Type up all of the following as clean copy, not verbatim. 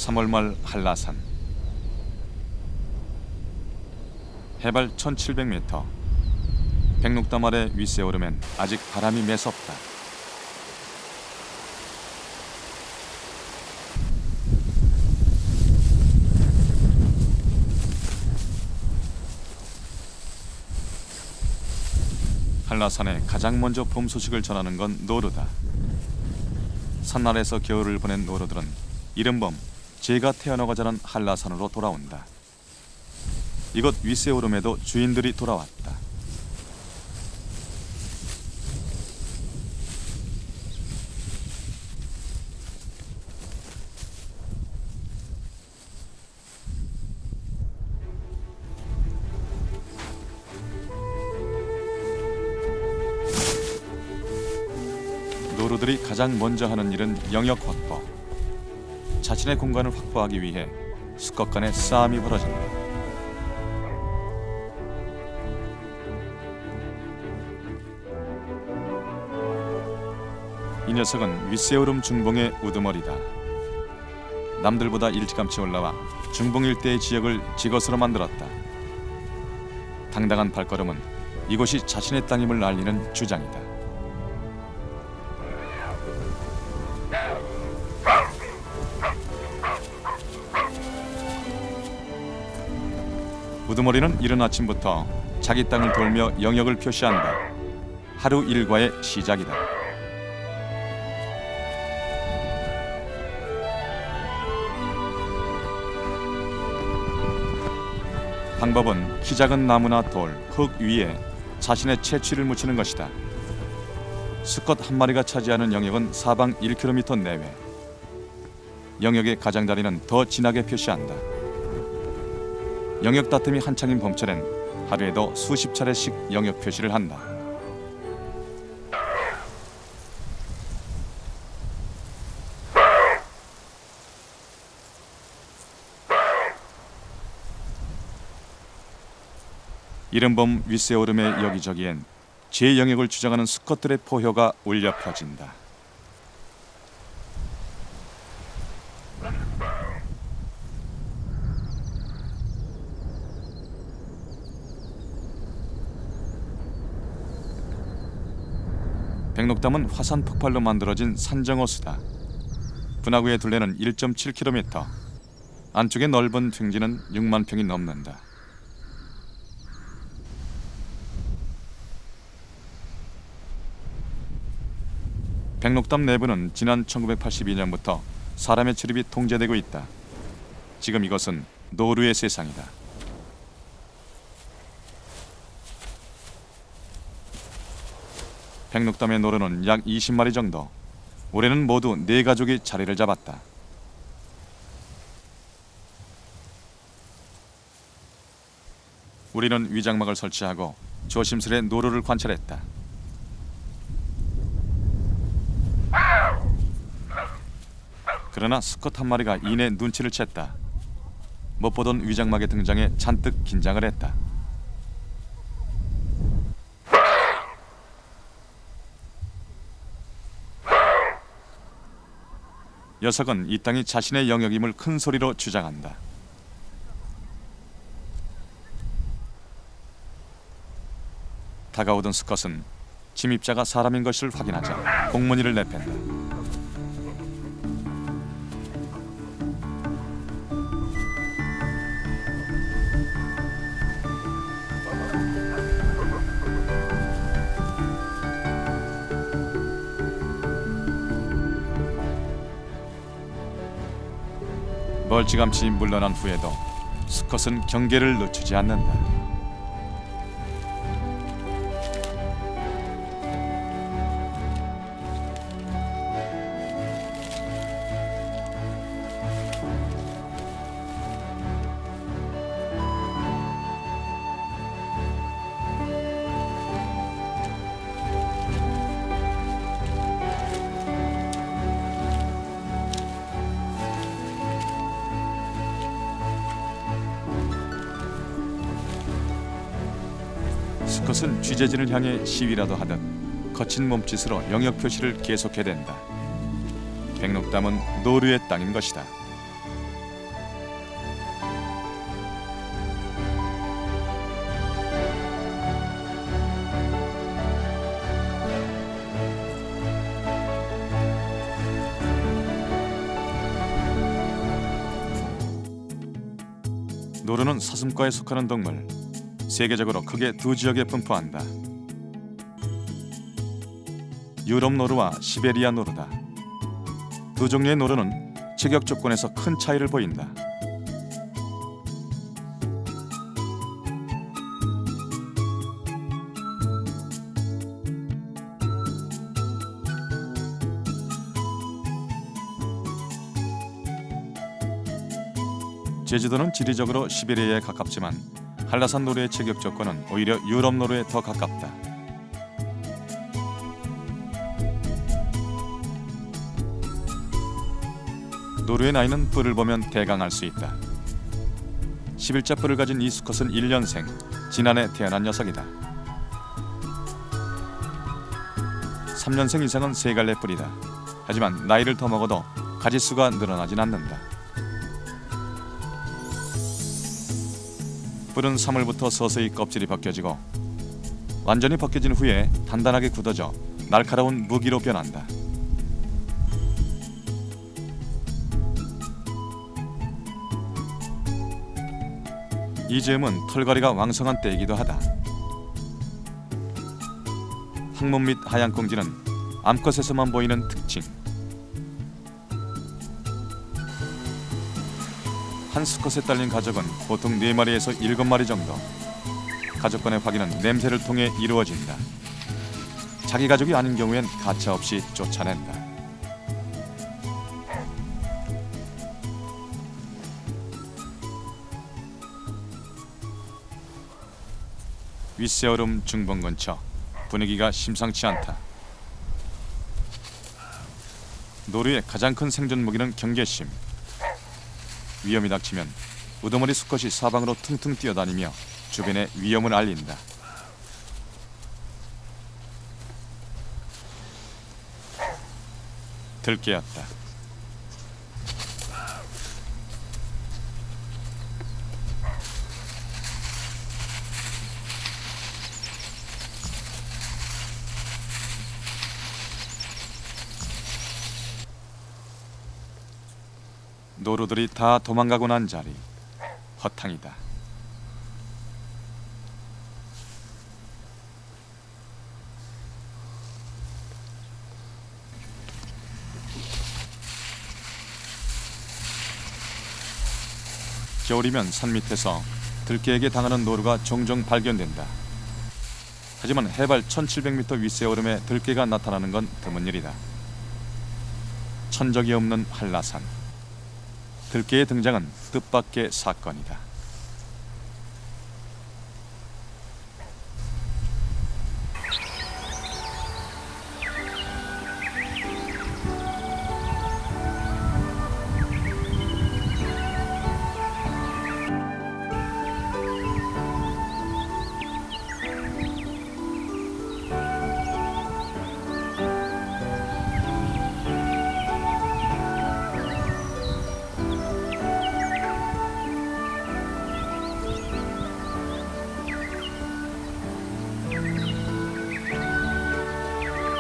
3월 말 한라산. 해발 1700m. 백록담 아래 윗세 오름엔 아직 바람이 매섭다. 한라산에 가장 먼저 봄 소식을 전하는 건 노루다. 산나라에서 겨울을 보낸 노루들은 이른 봄 제가 태어나고 자란 한라산으로 돌아온다. 이곳 윗세 오름에도 주인들이 돌아왔다. 노루들이 가장 먼저 하는 일은 영역 확보. 자신의 공간을 확보하기 위해 수컷 간의 싸움이 벌어진다. 이 녀석은 윗세오름 중봉의 우두머리다. 남들보다 일찌감치 올라와 중봉 일대의 지역을 지것으로 만들었다. 당당한 발걸음은 이곳이 자신의 땅임을 알리는 주장이다. 우두머리는 이른 아침부터 자기 땅을 돌며 영역을 표시한다. 하루 일과의 시작이다. 방법은 키 작은 나무나 돌, 흙 위에 자신의 채취를 묻히는 것이다. 수컷 한 마리가 차지하는 영역은 사방 1km 내외. 영역의 가장자리는 더 진하게 표시한다. 영역 다툼이 한창인 봄철엔 하루에도 수십 차례씩 영역 표시를 한다. 이른 봄 윗세 오름의 여기저기엔 제 영역을 주장하는 수컷들의 포효가 울려 퍼진다. 백록담은 화산 폭발로 만들어진 산정호수다. 분화구의 둘레는 1.7km, 안쪽의 넓은 횡지는 6만 평이 넘는다. 백록담 내부는 지난 1982년부터 사람의 출입이 통제되고 있다. 지금 이것은 노루의 세상이다. 백록담의 노루는 약 20마리 정도. 올해는 모두 4가족이 자리를 잡았다. 우리는 위장막을 설치하고 조심스레 노루를 관찰했다. 그러나 수컷 한 마리가 이내 눈치를 챘다. 못 보던 위장막의 등장에 잔뜩 긴장을 했다. 녀석은 이 땅이 자신의 영역임을 큰 소리로 주장한다. 다가오던 수컷은 침입자가 사람인 것을 확인하자 공문이를 내펜다. 멀찌감치 물러난 후에도 수컷은 경계를 늦추지 않는다. 수컷은 취재진을 향해 시위라도 하듯 거친 몸짓으로 영역 표시를 계속해댄다. 백록담은 노루의 땅인 것이다. 노루는 사슴과에 속하는 동물. 세계적으로 크게 두 지역에 분포한다. 유럽 노루와 시베리아 노루다. 두 종류의 노루는 체격 조건에서 큰 차이를 보인다. 제주도는 지리적으로 시베리아에 가깝지만 한라산 노루의 체격 조건은 오히려 유럽 노루에 더 가깝다. 노루의 나이는 뿔을 보면 대강 알 수 있다. 11자 뿔을 가진 이 수컷은 1년생, 지난해 태어난 녀석이다. 3년생 이상은 세 갈래 뿔이다. 하지만 나이를 더 먹어도 가지수가 늘어나진 않는다. 뿔은 3월부터 서서히 껍질이 벗겨지고 완전히 벗겨진 후에 단단하게 굳어져 날카로운 무기로 변한다. 이 즈음은 털갈이가 왕성한 때이기도 하다. 항문 및 하얀 꽁지는 암컷에서만 보이는 특징. 한 수컷에 딸린 가족은 보통 4마리에서 7마리 정도. 가족 간의 확인은 냄새를 통해 이루어진다. 자기 가족이 아닌 경우엔 가차없이 쫓아낸다. 윗세오름 중봉 근처. 분위기가 심상치 않다. 노루의 가장 큰 생존 무기는 경계심. 위험이 닥치면 우두머리 수컷이 사방으로 퉁퉁 뛰어다니며 주변에 위험을 알린다. 들깨였다. 노루들이 다 도망가고 난 자리. 허탕이다. 겨울이면 산 밑에서 들깨에게 당하는 노루가 종종 발견된다. 하지만 해발 1700m 윗세오름에 들깨가 나타나는 건 드문 일이다. 천적이 없는 한라산. 들깨의 등장은 뜻밖의 사건이다.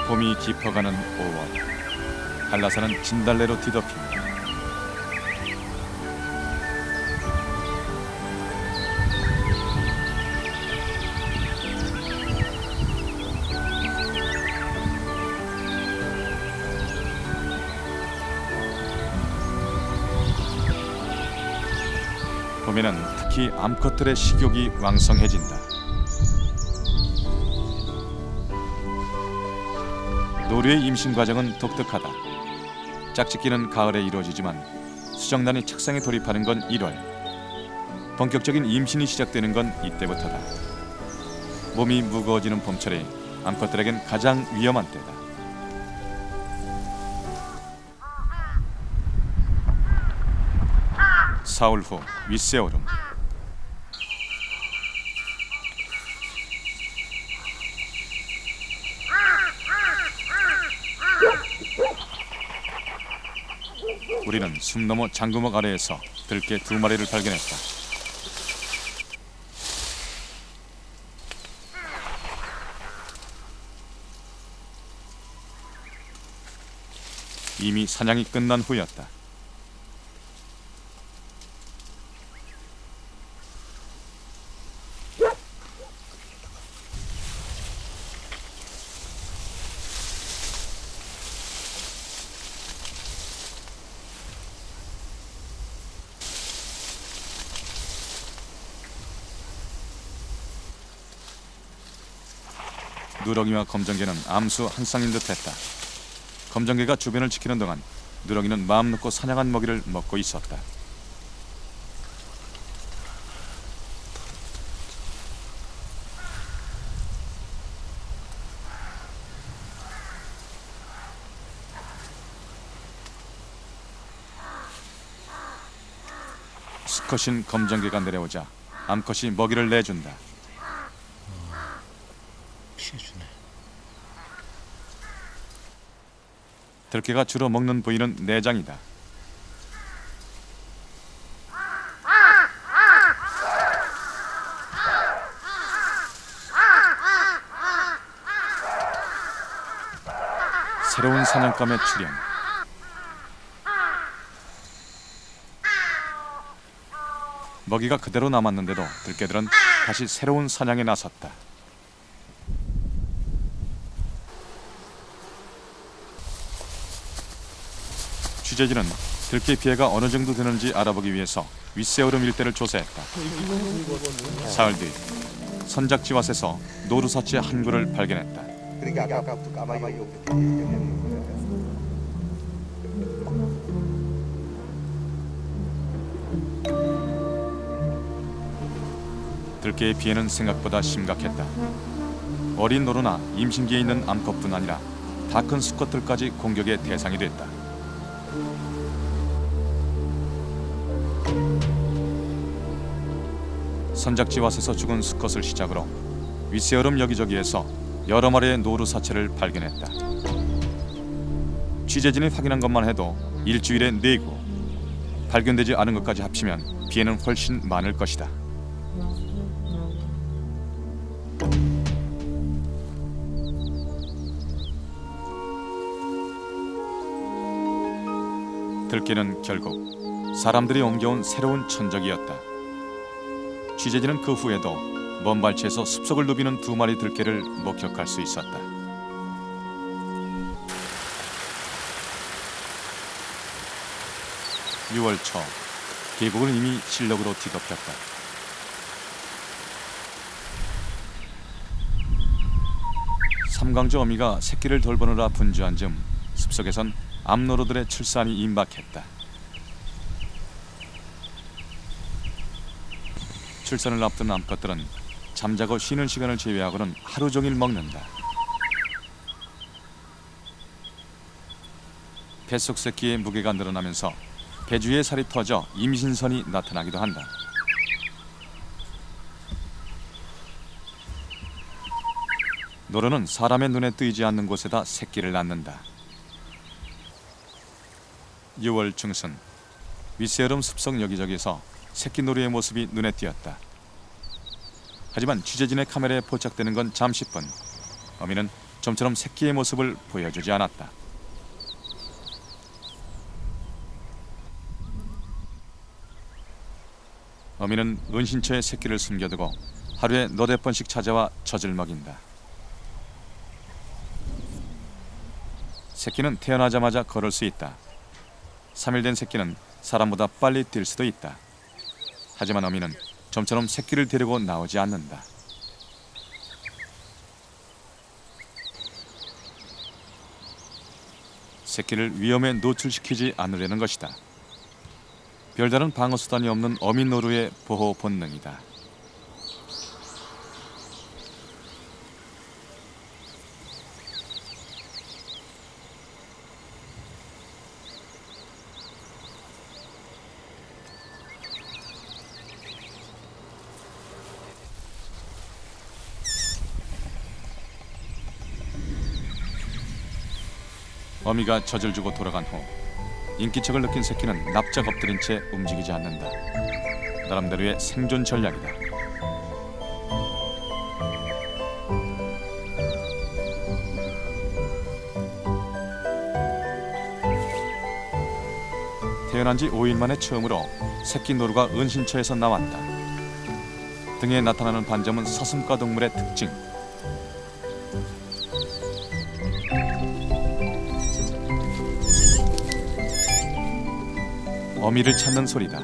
봄이 깊어가는 5월. 한라산은 진달래로 뒤덮인다. 봄에는 특히 암컷들의 식욕이 왕성해진다. 노루의 임신 과정은 독특하다. 짝짓기는 가을에 이루어지지만 수정란이 착상에 돌입하는 건 1월. 본격적인 임신이 시작되는 건 이때부터다. 몸이 무거워지는 봄철이 암컷들에겐 가장 위험한 때다. 사흘 후 윗세오름. 우리는 숨 너머 장구목 아래에서 들깨 2마리를 발견했다. 이미 사냥이 끝난 후였다. 누렁이와 검정개는 암수 한 쌍인 듯했다. 검정개가 주변을 지키는 동안 누렁이는 마음 놓고 사냥한 먹이를 먹고 있었다. 수컷인 검정개가 내려오자 암컷이 먹이를 내준다. 피해주네. 들개가 주로 먹는 부위는 내장이다. 새로운 사냥감의 출현. 먹이가 그대로 남았는데도 들개들은 다시 새로운 사냥에 나섰다. 취재진은 들개 피해가 어느 정도 되는지 알아보기 위해서 윗세오름 일대를 조사했다. 사흘 뒤 선작지왓에서 노루사치 한 구를 발견했다. 그러니까 아까부터 까마귀 얘기했던 거예요. 들개의 피해는 생각보다 심각했다. 어린 노루나 임신기에 있는 암컷뿐 아니라 다 큰 수컷들까지 공격의 대상이 됐다. 선작지왓에서 죽은 수컷을 시작으로 윗세어름 여기저기에서 여러 마리의 노루 사체를 발견했다. 취재진이 확인한 것만 해도 일주일에 4구, 발견되지 않은 것까지 합치면 피해는 훨씬 많을 것이다. 들개는 결국 사람들이 옮겨온 새로운 천적이었다. 취재진은 그 후에도 먼 발치에서 숲속을 누비는 2마리 들개를 목격할 수 있었다. (6월) 초 계곡은 이미 실록으로 뒤덮였다. 삼강조 어미가 새끼를 돌보느라 분주한 즈음 숲속에선 암노루들의 출산이 임박했다. 출산을 앞둔 암컷들은 잠자고 쉬는 시간을 제외하고는 하루 종일 먹는다. 뱃속 새끼의 무게가 늘어나면서 배주의 살이 터져 임신선이 나타나기도 한다. 노루는 사람의 눈에 띄지 않는 곳에다 새끼를 낳는다. 6월 중순 윗세어름 숲속 여기저기서 새끼 노루의 모습이 눈에 띄었다. 하지만 취재진의 카메라에 포착되는 건 잠시뿐. 어미는 좀처럼 새끼의 모습을 보여주지 않았다. 어미는 은신처에 새끼를 숨겨두고 하루에 너댓 번씩 찾아와 젖을 먹인다. 새끼는 태어나자마자 걸을 수 있다. 3일 된 새끼는 사람보다 빨리 뛸 수도 있다. 하지만 어미는 좀처럼 새끼를 데리고 나오지 않는다. 새끼를 위험에 노출시키지 않으려는 것이다. 별다른 방어 수단이 없는 어미 노루의 보호 본능이다. 어미가 젖을 주고 돌아간 후 인기척을 느낀 새끼는 납작 엎드린 채 움직이지 않는다. 나름대로의 생존 전략이다. 태어난 지 5일 만에 처음으로 새끼 노루가 은신처에서 나왔다. 등에 나타나는 반점은 사슴과 동물의 특징. 어미를 찾는 소리다.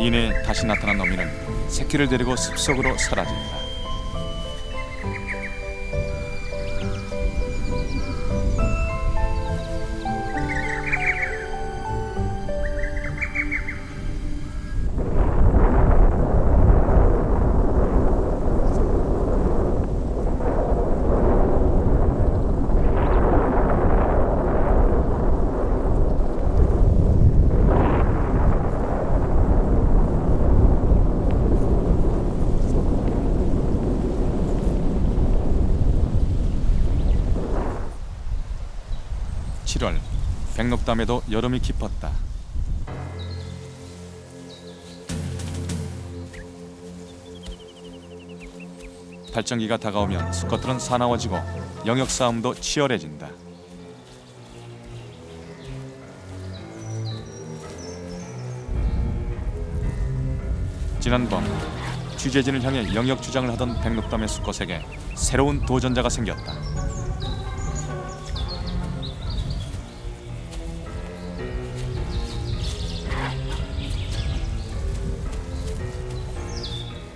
이내 다시 나타난 어미는 새끼를 데리고 숲속으로 사라진다. 백록담에도 여름이 깊었다. 발정기가 다가오면 수컷들은 사나워지고 영역 싸움도 치열해진다. 지난밤 취재진을 향해 영역 주장을 하던 백록담의 수컷에게 새로운 도전자가 생겼다.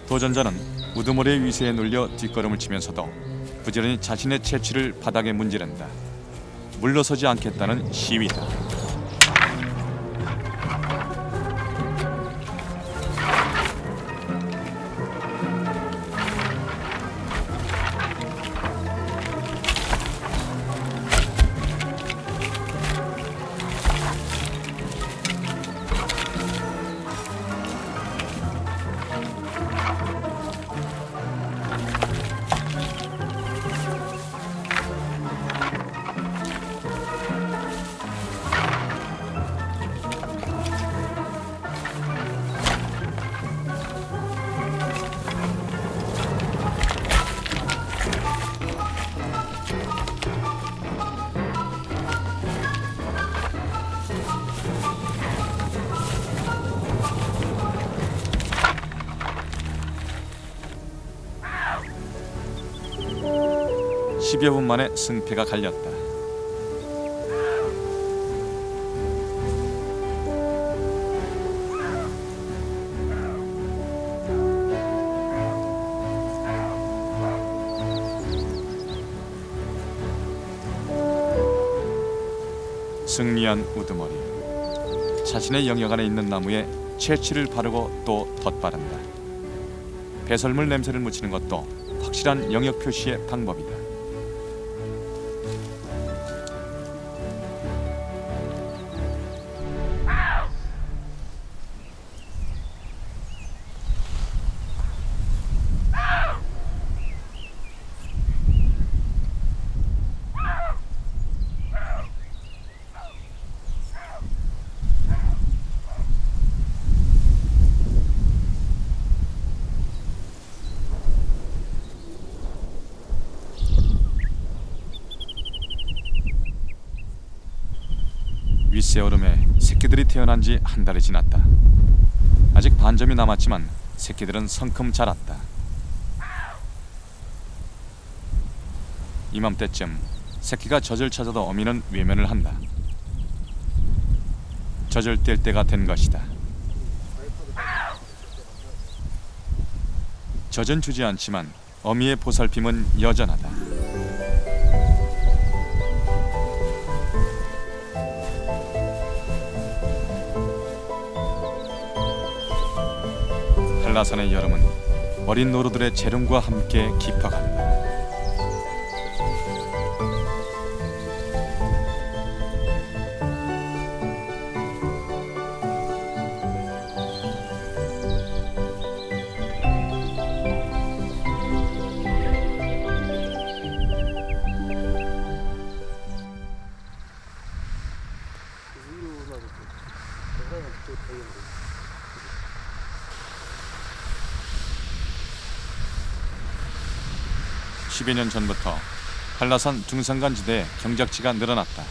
도전자는 우두머리의 위세에 눌려 뒷걸음을 치면서도 부지런히 자신의 채취를 바닥에 문지른다. 물러서지 않겠다는 시위다. (10여 분) 만에 승패가 갈렸다. 승리한 우두머리. 자신의 영역 안에 있는 나무에 채취를 바르고 또 덧바른다. 배설물 냄새를 묻히는 것도 확실한 영역 표시의 방법이다. 윗세오름에 새끼들이 태어난 지 한 달이 지났다. 아직 반점이 남았지만 새끼들은 성큼 자랐다. 이맘때쯤 새끼가 젖을 찾아도 어미는 외면을 한다. 젖을 뗄 때가 된 것이다. 젖은 주지 않지만 어미의 보살핌은 여전하다. 한라산의 여름은 어린 노루들의 재롱과 함께 깊어간다. (10여 년) 전부터 한라산 중산간 지대에 경작지가 늘어났다.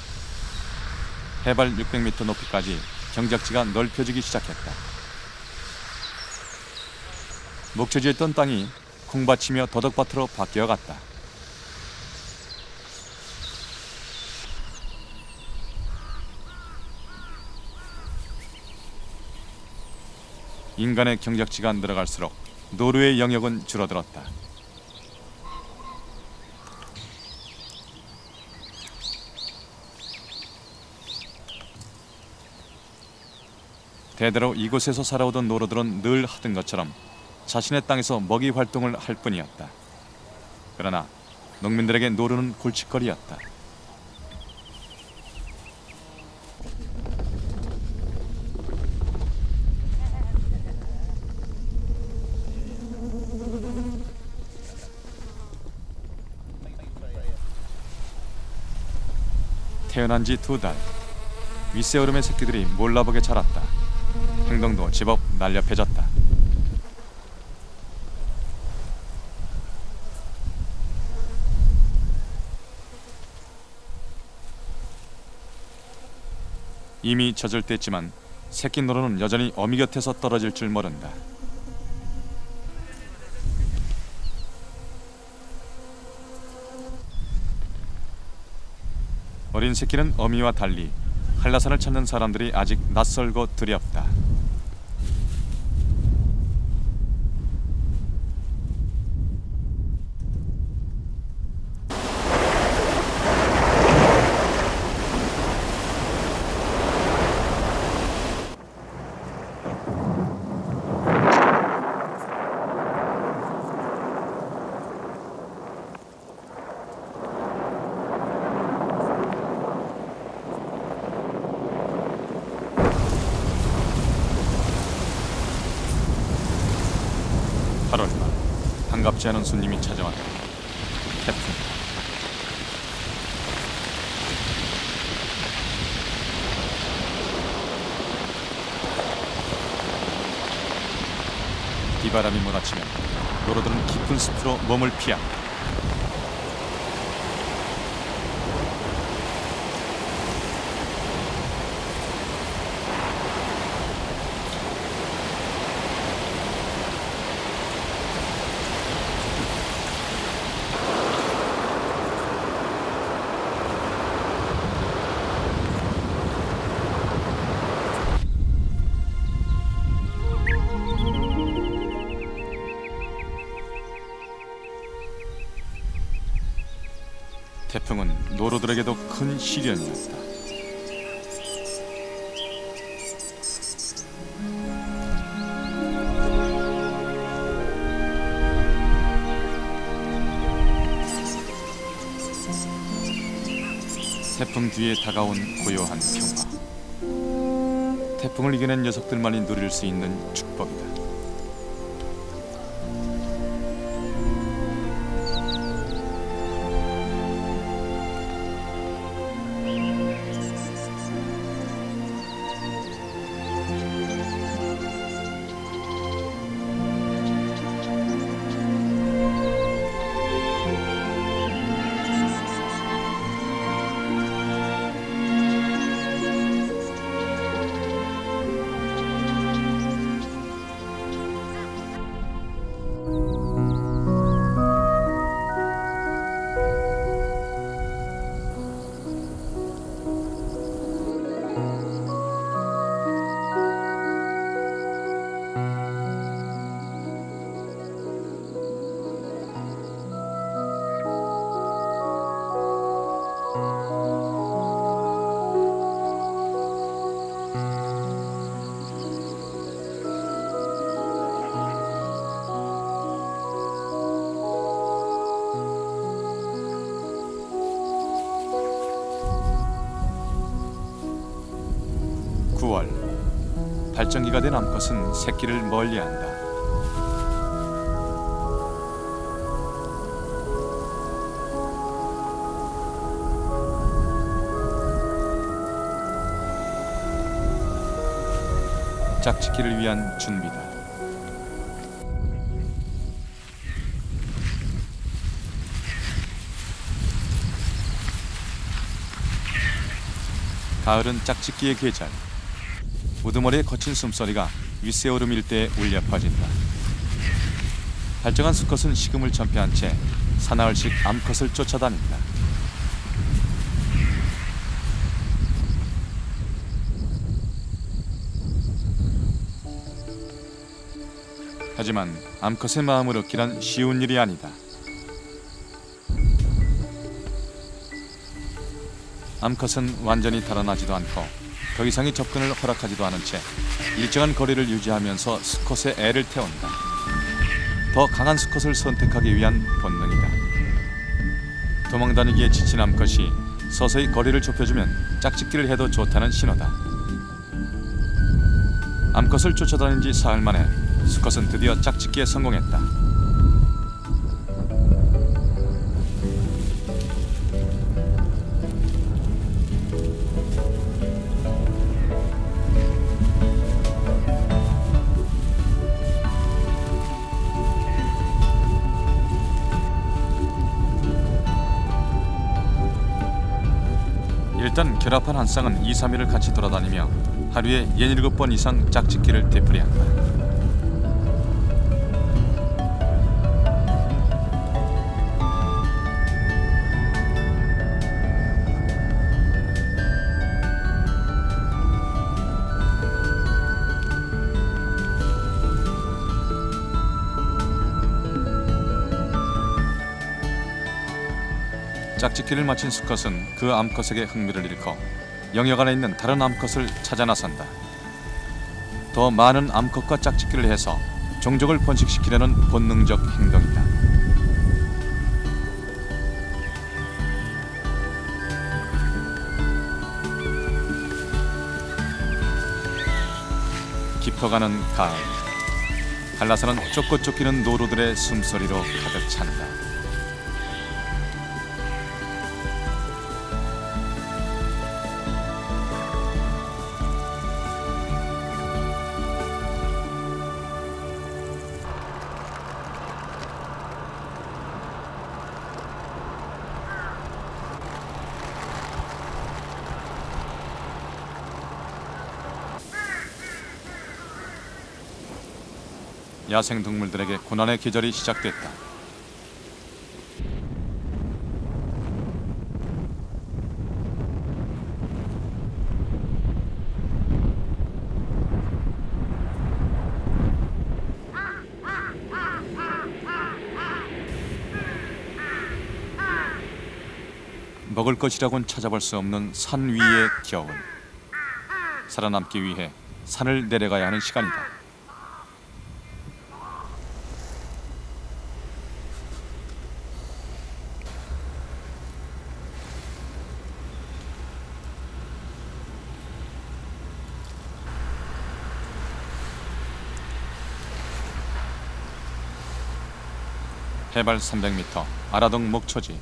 해발 600m 높이까지 경작지가 넓혀지기 시작했다. 목초지였던 땅이 콩밭이며 더덕밭으로 바뀌어갔다. 인간의 경작지가 늘어갈수록 노루의 영역은 줄어들었다. 대대로 이곳에서 살아오던 노루들은 늘 하던 것처럼 자신의 땅에서 먹이 활동을 할 뿐이었다. 그러나 농민들에게 노루는 골칫거리였다. 태어난 지 2달, 윗새어름의 새끼들이 몰라보게 자랐다. 행동도 제법 날렵해졌다. 이미 젖을 뗐지만 새끼 노루는 여전히 어미 곁에서 떨어질 줄 모른다. 어린 새끼는 어미와 달리 한라산을 찾는 사람들이 아직 낯설고 두렵다. 반갑지 않은 손님이 찾아왔다. 태풍. 비바람이 몰아치면 노루들은 깊은 숲으로 몸을 피한다. 태풍은 노루들에게도 큰 시련이었다. 태풍 뒤에 다가온 고요한 평화. 태풍을 이겨낸 녀석들만이 누릴 수 있는 축복이다. 발정기가 된 암컷은 새끼를 멀리한다. 짝짓기를 위한 준비다. 가을은 짝짓기의 계절. 우두머리의 거친 숨소리가 윗새오름 일대에 울려 퍼진다. 발정한 수컷은 식음을 전폐한 채 사나흘씩 암컷을 쫓아다닌다. 하지만 암컷의 마음을 얻기란 쉬운 일이 아니다. 암컷은 완전히 달아나지도 않고 더 이상의 접근을 허락하지도 않은 채 일정한 거리를 유지하면서 수컷의 애를 태운다. 더 강한 수컷을 선택하기 위한 본능이다. 도망다니기에 지친 암컷이 서서히 거리를 좁혀주면 짝짓기를 해도 좋다는 신호다. 암컷을 쫓아다닌 지 사흘 만에 수컷은 드디어 짝짓기에 성공했다. 일단 결합한 한 쌍은 2, 3일을 같이 돌아다니며 하루에 67번 이상 짝짓기를 되풀이한다. 짝짓기를 마친 수컷은 그 암컷에게 흥미를 잃고 영역 안에 있는 다른 암컷을 찾아 나선다. 더 많은 암컷과 짝짓기를 해서 종족을 번식시키려는 본능적 행동이다. 깊어가는 가을, 한라산은 쫓고 쫓기는 노루들의 숨소리로 가득 찬다. 야생 동물들에게 고난의 계절이 시작됐다. 먹을 것이라곤 찾아볼 수 없는 산 위의 겨울. 살아남기 위해 산을 내려가야 하는 시간이다. 해발 300m 아라동 목초지.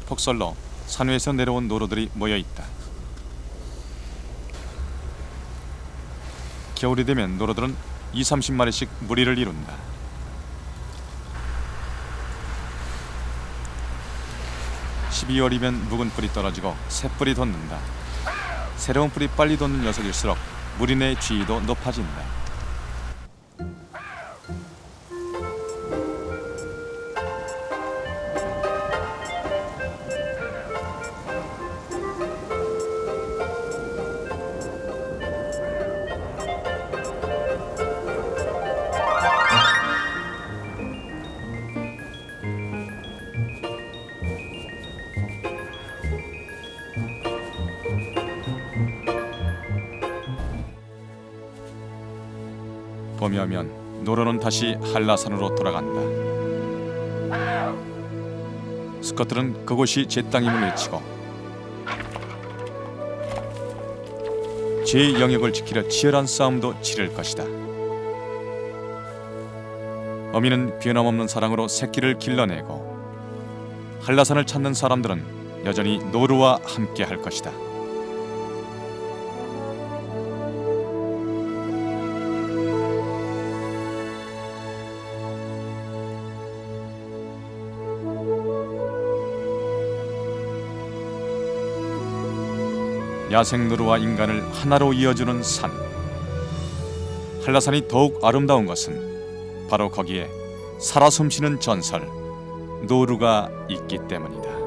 폭설로 산 위에서 내려온 노루들이 모여 있다. 겨울이 되면 노루들은 2, 30마리씩 무리를 이룬다. (12월이면) 묵은 뿔이 떨어지고 새 뿔이 돋는다. 새로운 뿔이 빨리 돋는 녀석일수록 무리 내 지위도 높아진다. 봄이 오면 노루는 다시 한라산으로 돌아간다. 수컷들은 그곳이 제 땅임을 외치고 제 영역을 지키려 치열한 싸움도 치를 것이다. 어미는 변함없는 사랑으로 새끼를 길러내고 한라산을 찾는 사람들은 여전히 노루와 함께 할 것이다. 야생 노루와 인간을 하나로 이어주는 산. 한라산이 더욱 아름다운 것은 바로 거기에 살아 숨쉬는 전설 노루가 있기 때문이다.